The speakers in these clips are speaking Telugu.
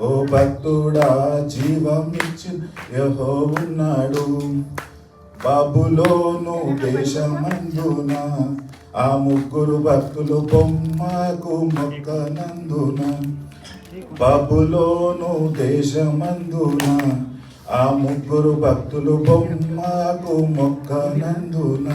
ఓ భక్తుడా జీవమిచ్చిన యెహోవా ఉన్నాడు. బబులోను దేశమందున ఆ ముగ్గురు భక్తులు బొమ్మకు మొక్కనందున. బబులోను దేశమందున ఆ ముగ్గురు భక్తులు బొమ్మకు మొక్కనందున.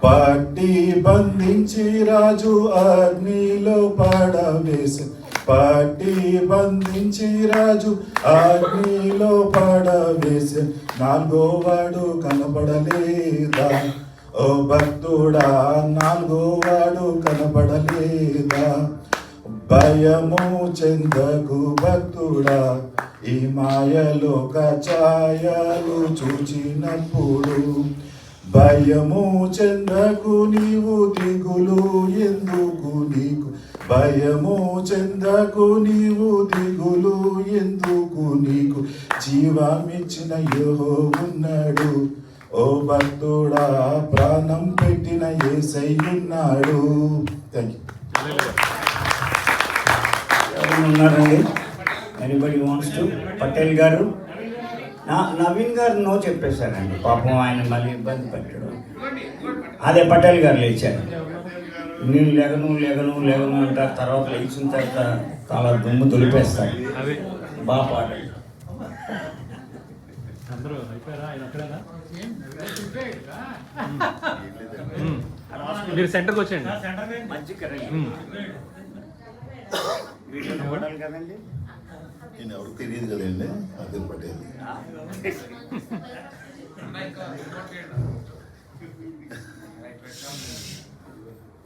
పట్టి బంధించి రాజు అగ్నిలో పడవేసి, పట్టి బంధించి రాజు అగ్నిలో పడవేసి, నాలుగో వాడు కనపడలేదా? ఓ భక్తుడా నాలుగో వాడు కనపడలేదా? భయము చెందకు భక్తుడా, ఈ మాయలోక ఛాయలు చూచినప్పుడు. భయము చెందకు నీవు, దిగులు ఎందుకు నీకు? భయము చెందకు నీవు, దిగులు ఎందుకు నీకు? జీవమిచ్చిన యెహోవా ఉన్నాడు. ఓ భక్తుడా ప్రాణం పెట్టిన యేసయ్య ఉన్నాడు. Thank you. ఉన్నారండి? Anybody wants to? పటేల్ గారు. నవీన్ గారు నో చెప్పేశారండి, పాపం ఆయన మళ్ళీ ఇబ్బంది పెట్టడం. అదే పటేల్ గారు లేచారు. నేను లేగను లేగను లేగను అంటారు, తర్వాత లేచిన తర్వాత చాలా దుమ్ము దులిపేస్తారు. బాగా పాడండి. మీరు సెంటర్కి వచ్చేయండి. మంచి కదండి. నేను ఎవరికి తెలియదు కదండి, అదే పటేల్.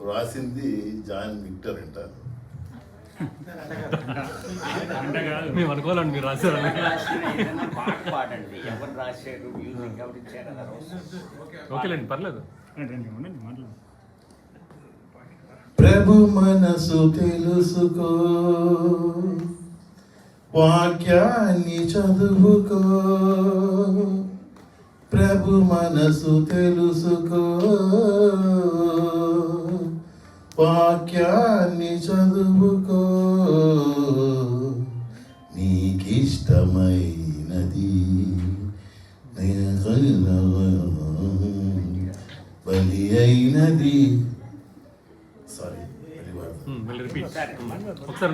రాసింది జాన్ విక్టర్ అంట. మేము అనుకోవాలండి మీరు రాశారు. పాట పాడండి. ఎవరు రాశారు, మ్యూజిక్ ఎవరు ఇచ్చారు? ఓకేలేండి, పర్లేదు. ప్రభు మనసు తెలుసుకో, వాక్యాన్ని చదువుకో. ప్రభు మనసు తెలుసుకో, వాక్యాన్ని చదువుకో. నీకిష్టమైనది బలి అయినది. సారీ, ఒకసారి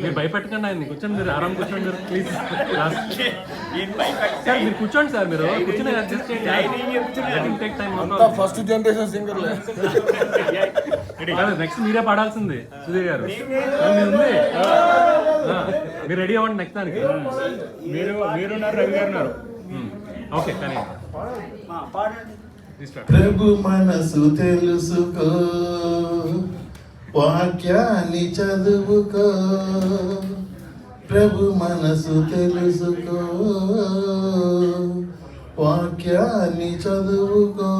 మీరు భయపెట్టకండి ఆయన. కూర్చోండి, మీరు ఆరాం కూర్చోండి ప్లీజ్. సార్ మీరు కూర్చోండి, సార్ మీరు కూర్చొని అడ్జస్ట్ చేయండి. First generation singer. నెక్స్ట్ మీరే పాడాల్సింది సుధీర్ గారు. మీరు రెడీ అవ్వండి నెక్స్ట్ దానికి. మీరున్నారు, రవి గారు ఉన్నారు. ఓకే, కానీ ప్రభు మనసు తెలుసుకో, వాక్యాన్ని చదువుకో. ప్రభు మనసు తెలుసుకో, వాక్యాన్ని చదువుకో.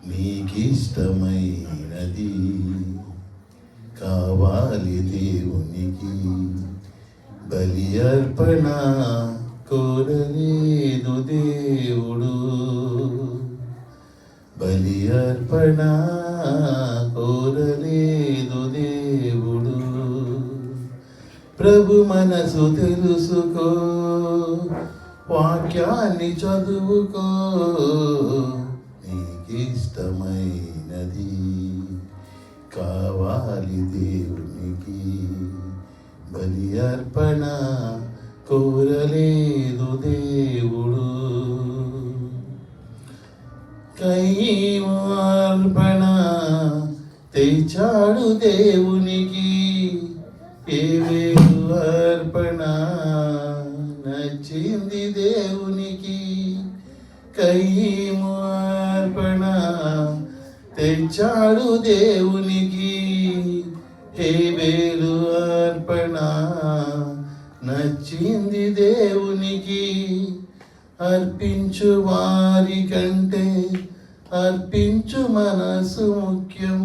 నీకిష్టమైనది కావాలి దేవునికి, బలి అర్పణ కోరలేదు దేవుడు. బలి అర్పణ కోరలేదు దేవుడు. ప్రభు మనసు తెలుసుకో, వాక్యాన్ని చదువుకో. నీకిష్టమైనది కావాలి దేవునికి, బలి అర్పణ కోరలేదు దేవుడు. కైవార్పణ తెచ్చాడు దేవునికి, ఏవేలు అర్పణ నచ్చింది దేవునికి. కైవార్పణ తెచ్చాడు దేవునికి, ఏవేలు అర్పణ నచ్చింది దేవునికి. అర్పించు వారి కంటే అర్పించు మనసు ముఖ్యం.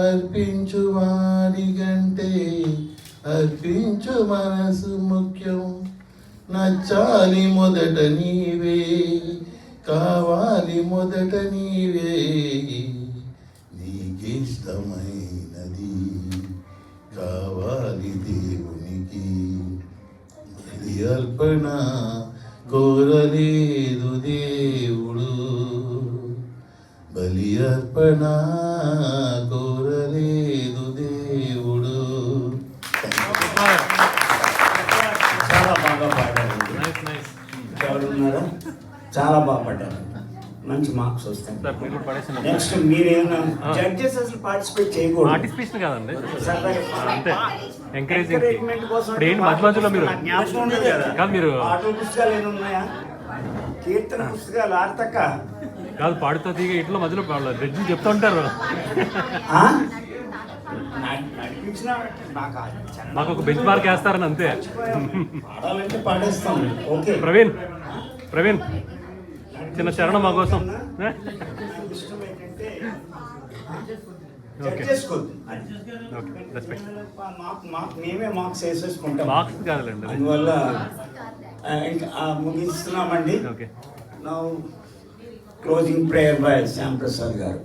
అర్పించు వారి కంటే అర్పించు మనసు ముఖ్యం. నచ్చాలి మొదట నీవే, కావాలి మొదట నీవే నీకిష్టమైనది కావాలి దేవునికి బలి అర్పణ కోరలేదు దేవుడు బలి అర్పణ కోరలేదు దేవుడు. చాలా బాగా పాడారు. నైస్ నైస్ ఎవరు ఉన్నారా? చాలా బాగా పాడారు. మంచి మార్క్స్ వస్తాయి. సార్ మీరు కూడా పడేసిన నెక్స్ట్ మీరేమైనా జడ్జెస్ అసలు పార్టిసిపేట్ చేయకూడదు. పార్టిసిపేషన్ కాదండి సరదాగా అంతే ఎంకరేజింగ్ ఎంకరేజ్మెంట్ కోసం ఇప్పుడు ఏంటి మధ్య మధ్యలో మీరు జ్ఞాపకం ఉండదు కదా. కాదు మీరు పాటల పుస్తకాలు ఏమైనా ఉన్నాయా? కీర్తన పుస్తకాలు ఆర్తక కాదు పాడుతా తీగ ఇట్లా మధ్యలో రెడ్డి చెప్తా ఉంటారు నడిపించిన నాకు మాకు ఒక బెంచ్ మార్క్ వేస్తారని అంతే. పాడాలంటే పాడేస్తాం. ఓకే ప్రవీణ్ ప్రవీణ్ చిన్న శరణం మా కోసం. ఇష్టం ఏంటంటే ఓకే చేసుకోవద్దు. ఓకే రెస్పెక్ట్ మేమే మార్క్స్ వేసేసుకుంటాం. మార్క్స్ కాదులేండి అది. అందువల్ల ఇంకా ముగిస్తున్నామండి. Okay now closing prayer by Shyam Prasad గారు.